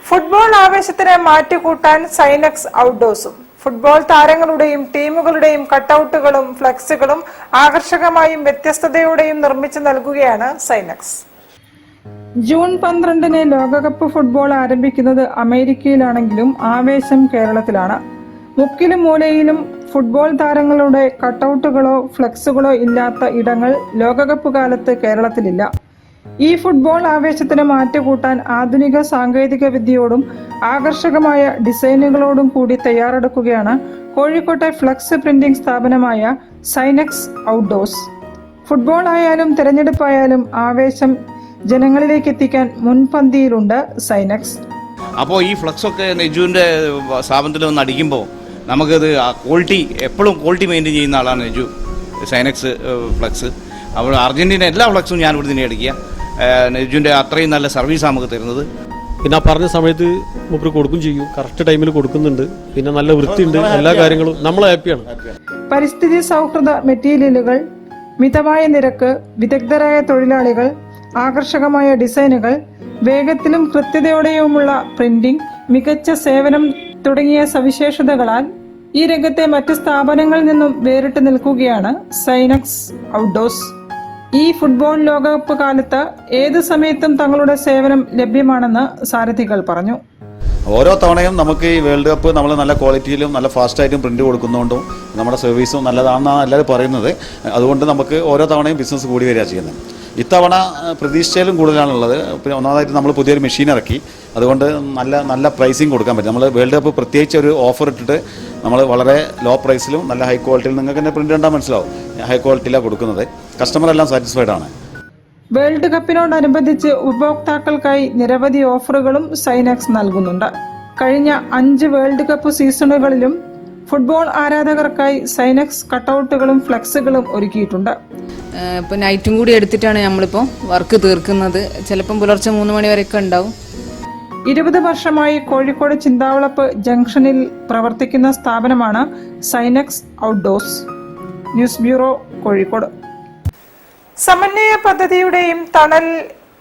Football ആവേശത്തിന് മാറ്റുകൂട്ടാൻ സൈനക്സ് ഔട്ട്ഡോഴ്സും. ഫുട്ബോൾ താരങ്ങളുടെയും ടീമുകളുടെയും കട്ടൌട്ടുകളും ഫ്ലെക്സുകളും ആകർഷകമായും വ്യത്യസ്തതയോടെയും നിർമ്മിച്ചു നൽകുകയാണ് സൈനക്സ്. ജൂൺ 12-ന് ലോകകപ്പ് ഫുട്ബോൾ ആരംഭിക്കുന്നത് അമേരിക്കയിലാണെങ്കിലും ആവേശം കേരളത്തിലാണ്. മുക്കിലും മൂലയിലും ഫുട്ബോൾ താരങ്ങളുടെ കട്ടൌട്ടുകളോ ഫ്ലെക്സുകളോ ഇല്ലാത്ത ഇടങ്ങൾ ലോകകപ്പ് കാലത്ത് കേരളത്തിലില്ല. ഈ ഫുട്ബോൾ ആവേശത്തിന് മാറ്റുകൂട്ടാൻ ആധുനിക സാങ്കേതിക വിദ്യയോടും ആകർഷകമായ ഡിസൈനുകളോടും കൂടി തയ്യാറെടുക്കുകയാണ് കോഴിക്കോട്ടെ ഫ്ലക്സ് പ്രിന്റിംഗ് സ്ഥാപനമായ സൈനക്സ് ഔട്ട്ഡോഴ്സ്. ഫുട്ബോൾ ആയാലും തിരഞ്ഞെടുപ്പായാലും ആവേശം ജനങ്ങളിലേക്ക് എത്തിക്കാൻ മുൻപന്തിയിലുണ്ട് സൈനക്സ്. അപ്പോൾ ഈ ഫ്ലക്സൊക്കെ നെജുവിൻ്റെ സ്ഥാപനത്തിൽ വന്ന് അടിക്കുമ്പോൾ നമുക്കത് ക്വാളിറ്റി എപ്പോഴും ക്വാളിറ്റി മെയിൻറ്റെയിൻ ചെയ്യുന്ന ആളാണ് നെജു. സൈനക്സ് ഫ്ലക്സ് അപ്പോൾ അർജൻറ്റീന എല്ലാ ഫ്ലക്സും ഞാൻ ഇവിടെ തന്നെ അടിക്കുക. നെജുവിൻ്റെ അത്രയും നല്ല സർവീസാണ് നമുക്ക് തരുന്നത്. പിന്നെ ആ പറഞ്ഞ സമയത്ത് മൂപ്പര് കൊടുക്കും ചെയ്യും, കറക്റ്റ് ടൈമിൽ കൊടുക്കുന്നുണ്ട്. പിന്നെ നല്ല വൃത്തിയുണ്ട്, എല്ലാ കാര്യങ്ങളും നമ്മൾ ഹാപ്പിയാണ്. പരിസ്ഥിതി സൗഹൃദ മെറ്റീരിയലുകൾ, മിതമായ നിരക്ക്, വിദഗ്ധരായ തൊഴിലാളികൾ, ആകർഷകമായ ഡിസൈനുകൾ, വേഗത്തിലും കൃത്യതയോടെയുമുള്ള പ്രിന്റിംഗ്, മികച്ച സേവനം തുടങ്ങിയ സവിശേഷതകളാൽ ഈ രംഗത്തെ മറ്റ് സ്ഥാപനങ്ങളിൽ നിന്നും വേറിട്ട് നിൽക്കുകയാണ് സൈനക്സ് ഔട്ട്ഡോഴ്സ്. ഈ ഫുട്ബോൾ ലോകകപ്പ് കാലത്ത് ഏത് സമയത്തും തങ്ങളുടെ സേവനം ലഭ്യമാണെന്ന് സാരഥികൾ പറഞ്ഞു. ഓരോ തവണയും നമുക്ക് ഈ വേൾഡ് കപ്പ് നമ്മൾ നല്ല ക്വാളിറ്റിയിലും നല്ല ഫാസ്റ്റായിട്ടും പ്രിന്റ് കൊടുക്കുന്നതുകൊണ്ടും നമ്മുടെ സർവീസും നല്ലതാണെന്നാണ് എല്ലാവരും പറയുന്നത്. അതുകൊണ്ട് നമുക്ക് ഓരോ തവണയും ബിസിനസ് കൂടി വരിക ചെയ്യുന്നത്. ഇത്തവണ പ്രതീക്ഷിച്ചാലും കൂടുതലാണുള്ളത്. പിന്നെ ഒന്നാമതായിട്ട് നമ്മൾ പുതിയൊരു മെഷീൻ ഇറക്കി, അതുകൊണ്ട് നല്ല പ്രൈസിങ് കൊടുക്കാൻ പറ്റും. നമ്മൾ വേൾഡ് കപ്പ് പ്രത്യേകിച്ച് ഒരു ഓഫർ ഇട്ടിട്ട് നമ്മൾ വളരെ ലോ പ്രൈസിലും നല്ല ഹൈ ക്വാളിറ്റിയിൽ, നിങ്ങൾക്ക് തന്നെ പ്രിന്റ് കണ്ടാൽ മനസ്സിലാവും, ഹൈ ക്വാളിറ്റിയിലാണ് കൊടുക്കുന്നത്. കസ്റ്റമർ എല്ലാം സാറ്റിസ്ഫൈഡ് ആണ്. വേൾഡ് കപ്പിനോടനുബന്ധിച്ച് ഉപഭോക്താക്കൾക്കായി നിരവധി ഓഫറുകളും സൈനക്സ് നൽകുന്നുണ്ട്. കഴിഞ്ഞ 5 വേൾഡ് കപ്പ് സീസണുകളിലും ഫുട്ബോൾ ആരാധകർക്കായി സൈനക്സ് കട്ടൗട്ടുകളും ഫ്ലെക്സുകളും ഒരുക്കിയിട്ടുണ്ട്. ഇപ്പോൾ നൈറ്റും കൂടി എടുത്തിട്ടാണ് നമ്മളിപ്പോൾ വർക്ക് തീർക്കുന്നത്. ചിലപ്പം പുലർച്ചെ 3 മണി വരെയൊക്കെ ഉണ്ടാവും. 20 വർഷമായി കോഴിക്കോട് ചിന്താവളപ്പ് ജംഗ്ഷനിൽ പ്രവർത്തിക്കുന്ന സ്ഥാപനമാണ് sine x outdoors. News bureau, Kozhikode. സമന്വയ പദ്ധതിയുടെയും തണൽ